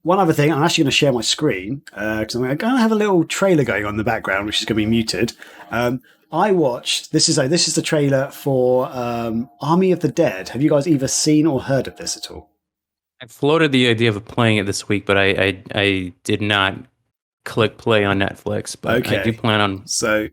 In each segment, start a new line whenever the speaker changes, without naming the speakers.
one other thing, I'm actually going to share my screen because I'm going to have a little trailer going on in the background, which is going to be muted. I watched this is the trailer for Army of the Dead. Have you guys either seen or heard of this at all?
I floated the idea of playing it this week, but I did not click play on Netflix. But I do plan on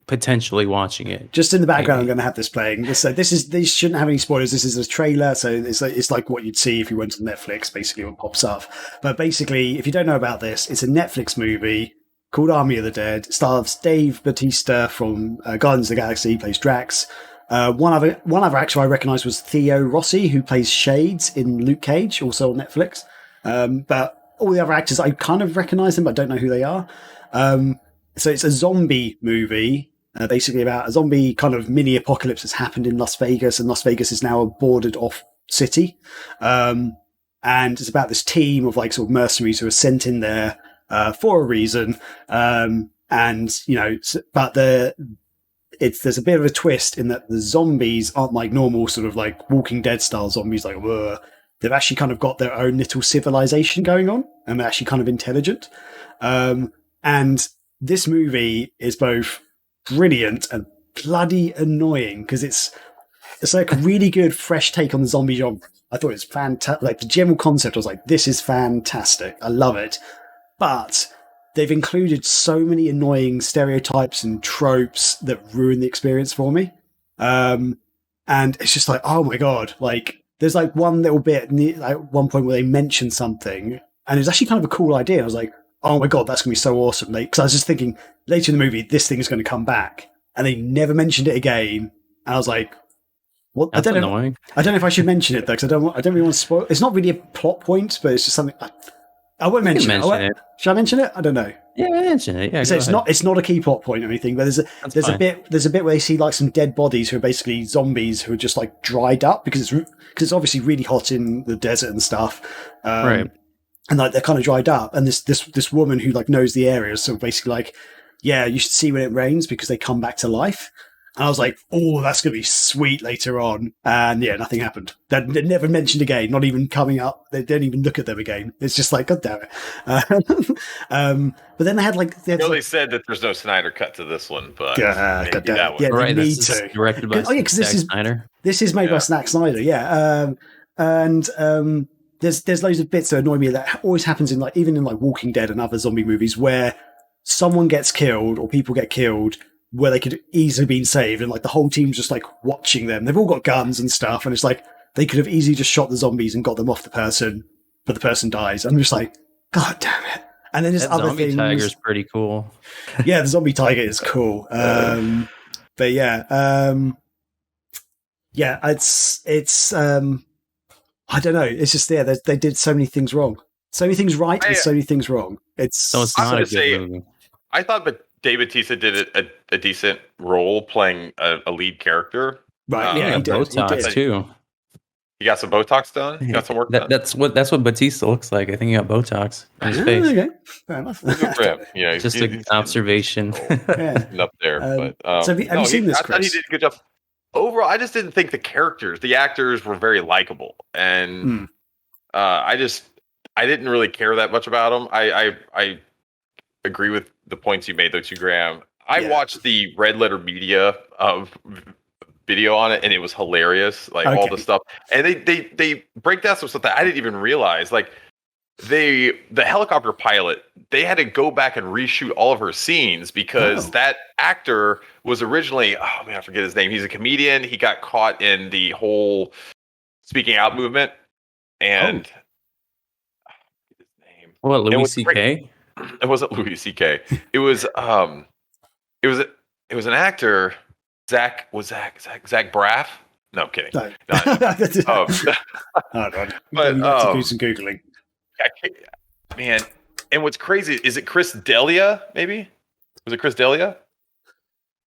potentially watching it.
Just in the background, I'm going to have this playing. So these shouldn't have any spoilers. This is a trailer, so it's like what you'd see if you went to Netflix. Basically, what pops up. But basically, if you don't know about this, it's a Netflix movie called Army of the Dead. It stars Dave Bautista from Guardians of the Galaxy. He plays Drax. One other actor I recognised was Theo Rossi, who plays Shades in Luke Cage, also on Netflix. But all the other actors, I kind of recognise them, but don't know who they are. So it's a zombie movie, basically about a zombie kind of mini apocalypse that's happened in Las Vegas, and Las Vegas is now a boarded off city. And it's about this team of like sort of mercenaries who are sent in there for a reason. And you know, but there's a bit of a twist in that the zombies aren't like normal sort of like Walking Dead style zombies, like they've actually kind of got their own little civilization going on, and they're actually kind of intelligent. And this movie is both brilliant and bloody annoying because it's like a really good fresh take on the zombie genre. I thought it was fantastic. Like the general concept, I was like, this is fantastic. I love it. But they've included so many annoying stereotypes and tropes that ruin the experience for me. And it's just like, oh my God, like there's like one little bit, like one point where they mention something and it's actually kind of a cool idea. I was like, oh my God, that's going to be so awesome. Because I was just thinking later in the movie, this thing is going to come back. And they never mentioned it again. And I was like, what?
That's annoying.
I don't know if I should mention it though, because I don't really want to spoil. It's not really a plot point, but it's just something I won't mention it. Should I mention it? I don't know.
Yeah, mention it. Yeah,
so it's not a key plot point or anything, but there's a bit where they see like some dead bodies who are basically zombies who are just like dried up because it's obviously really hot in the desert and stuff.
Right.
And like they're kind of dried up, and this woman who like knows the area is sort of basically like, yeah, you should see when it rains because they come back to life. And I was like, oh, that's going to be sweet later on. And yeah, nothing happened. They're never mentioned again, not even coming up. They don't even look at them again. It's just like, God damn it. But then they had like...
They said that there's no Snyder cut to this one, but
God damn.
That one.
Yeah,
right,
they need to.
Directed by
Snyder. This is made by Zack Snyder, yeah. There's loads of bits that annoy me that always happens in like, even in like Walking Dead and other zombie movies where someone gets killed or people get killed where they could easily been saved, and like the whole team's just like watching them. They've all got guns and stuff, and it's like they could have easily just shot the zombies and got them off the person, but the person dies. I'm just like, God damn it. And then there's other things.
Zombie tiger's pretty cool.
Yeah, the zombie tiger is cool. But yeah, it's I don't know. It's just they did so many things wrong, so many things right, and so many things wrong. It's
not a good movie.
I thought, but David Bautista did a decent role playing a lead character.
Right? Yeah,
he did. Botox too.
He got some Botox done. He got some work done.
That's what Bautista looks like. I think he got Botox on his face.
Okay, fair enough.
Yeah,
just an observation.
Up there, but
so have you seen this, Chris?
I thought he did a good job. Overall, I just didn't think the actors were very likable, and I didn't really care that much about them. I agree with the points you made, though, too, Graham. I watched the Red Letter Media video on it, and it was hilarious. Like all the stuff, and they break down some stuff that I didn't even realize. Like the helicopter pilot, they had to go back and reshoot all of her scenes because that actor was originally, I forget his name. He's a comedian. He got caught in the whole speaking out movement, and his name.
What, Louis C.K.?
It wasn't Louis C.K. It was it was an actor. Zach Braff. No, I'm kidding. No.
But do some Googling.
Man, and what's crazy is it Chris D'Elia? Maybe was it Chris D'Elia?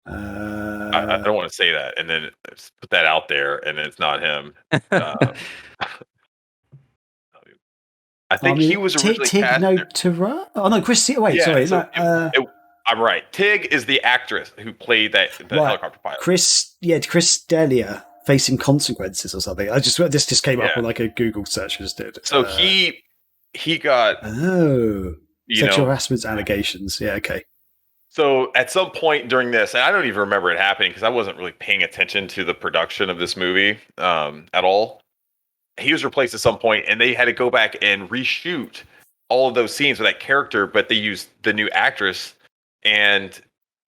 I don't want to say that and then put that out there, and it's not him. I think he was originally cast.
Oh no, Chris. Wait, sorry.
I'm right. Tig is the actress who played the helicopter pilot.
Chris D'Elia, Facing Consequences or something. This just came up on like a Google search. I just did.
So he he got
sexual harassment allegations. Yeah, okay.
So at some point during this, and I don't even remember it happening because I wasn't really paying attention to the production of this movie at all. He was replaced at some point, and they had to go back and reshoot all of those scenes with that character, but they used the new actress, and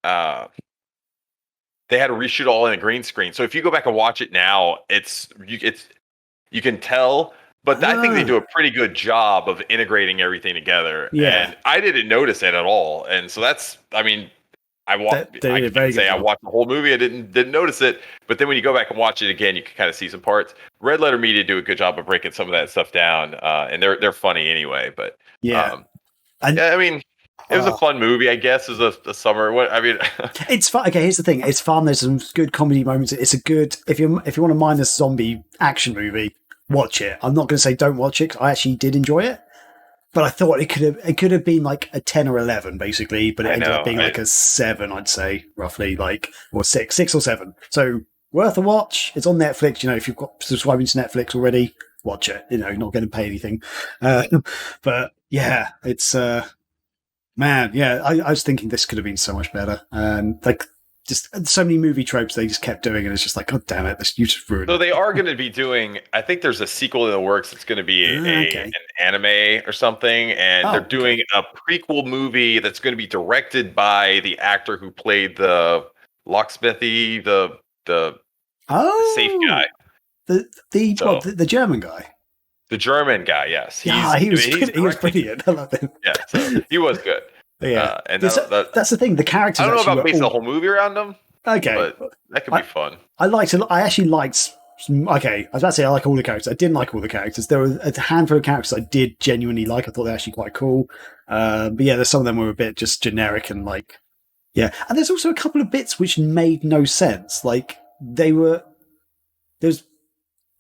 they had to reshoot all in a green screen. So if you go back and watch it now, you can tell. But I think they do a pretty good job of integrating everything together. Yeah. And I didn't notice it at all. And so that's, I mean, I watched the whole movie. I didn't notice it. But then when you go back and watch it again, you can kind of see some parts. Red Letter Media do a good job of breaking some of that stuff down. And they're funny anyway. But yeah, I mean, it was a fun movie, I guess, as a summer.
It's fun. Okay, here's the thing. It's fun. There's some good comedy moments. It's a good, if you want a mindless zombie action movie, watch it. I'm not going to say don't watch it, 'cause I actually did enjoy it, but I thought it could have been like a 10 or 11 basically, but it ended up being like a 7, I'd say, roughly, or 6 or 7. So worth a watch. It's on Netflix. If you've got subscribing to Netflix already, watch it. Not going to pay anything. But yeah, it's man, yeah. I was thinking this could have been so much better, and just so many movie tropes they just kept doing, and it's just like, God damn it, you just ruined it.
So they are going to be doing, I think there's a sequel in the works. It's going to be an anime or something, and they're doing a prequel movie that's going to be directed by the actor who played the locksmithy, the safe guy.
The German guy.
The German guy, yes.
He was brilliant. I love him.
Yeah, so he was good.
Yeah, and that's the thing. The characters.
I don't know about basing the whole movie around them.
Okay,
but that could be fun.
I actually liked. Okay, I was about to say I like all the characters. I didn't like all the characters. There were a handful of characters I did genuinely like. I thought they were actually quite cool. But yeah, there's some of them were a bit just generic and and there's also a couple of bits which made no sense. Like I'm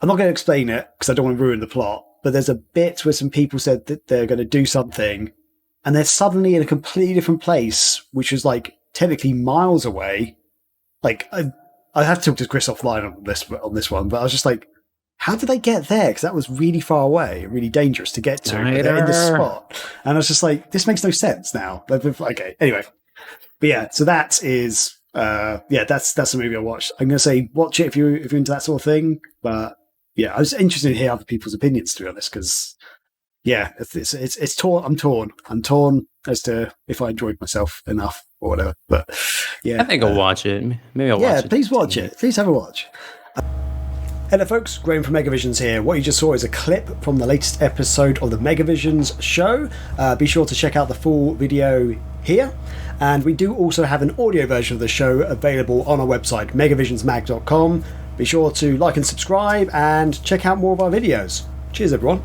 not going to explain it because I don't want to ruin the plot. But there's a bit where some people said that they're going to do something, and they're suddenly in a completely different place, which was technically miles away. I have to talk to Chris offline on this one, but I was just like, how did they get there? Because that was really far away, really dangerous to get to. They're in this spot, and I was just like, this makes no sense now. Okay, anyway, but yeah, so that is that's the movie I watched. I'm going to say watch it if you're into that sort of thing, but yeah, I was interested to hear other people's opinions, to be honest, because yeah, it's torn. I'm torn as to if I enjoyed myself enough or whatever. But yeah,
I think I'll watch it. Maybe I'll watch it.
Yeah, please watch it. Please have a watch. Hello folks, Graham from Megavisions here. What you just saw is a clip from the latest episode of the Megavisions show. Be sure to check out the full video here. And we do also have an audio version of the show available on our website, megavisionsmag.com. Be sure to like and subscribe and check out more of our videos. Cheers everyone.